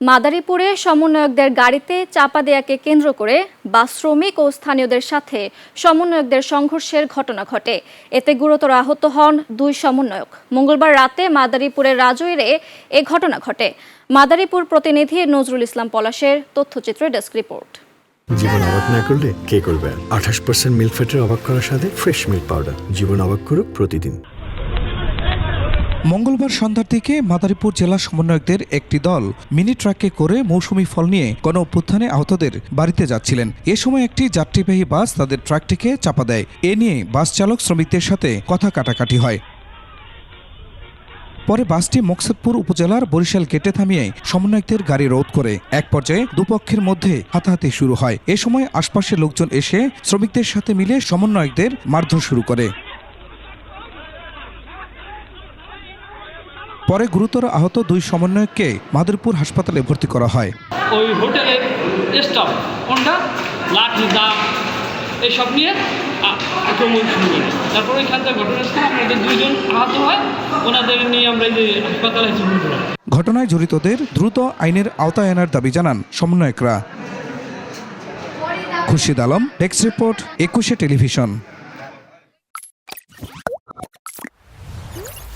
মাদারীপুরে সমন্বয়কদের গাড়িতে চাপা দেয়াকে কেন্দ্র করে বাস শ্রমিক ও স্থানীয়দের সাথে সমন্বয়কদের সংঘর্ষের ঘটনা ঘটে। এতে গুরুতর আহত হন দুই সমন্বয়ক। মঙ্গলবার রাতে মাদারীপুরের রাজৈরে এ ঘটনা ঘটে। মাদারীপুর প্রতিনিধি নজরুল ইসলাম পলাশের তথ্যচিত্রে ডেস্ক রিপোর্ট। জীবন অবাক না করলে কে করবে? 28% মিল্ক ফ্যাটের অবাক করার সাথে ফ্রেশ মিল্ক পাউডার। জীবন অবাক করুক প্রতিদিন। মঙ্গলবার সন্ধ্যার দিকে মাদারীপুর জেলা সমন্বয়কদের একটি দল মিনি ট্রাকে করে মৌসুমি ফল নিয়ে গণ অভ্যুত্থানে আহতদের বাড়িতে যাচ্ছিলেন। এ সময় একটি যাত্রীবাহী বাস তাদের ট্রাকটিকে চাপা দেয়। এ নিয়ে বাস চালক শ্রমিকদের সাথে কথা কাটাকাটি হয়। পরে বাসটি মকসুদপুর উপজেলার বরিশাল গেটে থামিয়ে সমন্বয়কদের গাড়ি রোধ করে। এক পর্যায়ে দুপক্ষের মধ্যে হাতাহাতি শুরু হয়। এ সময় আশপাশের লোকজন এসে শ্রমিকদের সাথে মিলে সমন্বয়কদের মারধর শুরু করে। পরে গুরুতর আহত দুই সমন্বয়ককে মাদারীপুর হাসপাতালে ভর্তি করা হয়। ওই হোটেলের স্টাফ ওনটা লাঠি দা এইসব নিয়ে আক্রমণ শুরু করে। তারপর ওইখান থেকে ঘটনাস্থলে আমাদের দুইজন আহত হয়, ওনাদের নিয়ে আমরা এই যে হাসপাতালে ভর্তি করি। ঘটনায় জড়িতদের দ্রুত আইনের আওতায় আনার দাবি জানান সমন্বয়করা। Khurshid Alam, desk report, 21 television.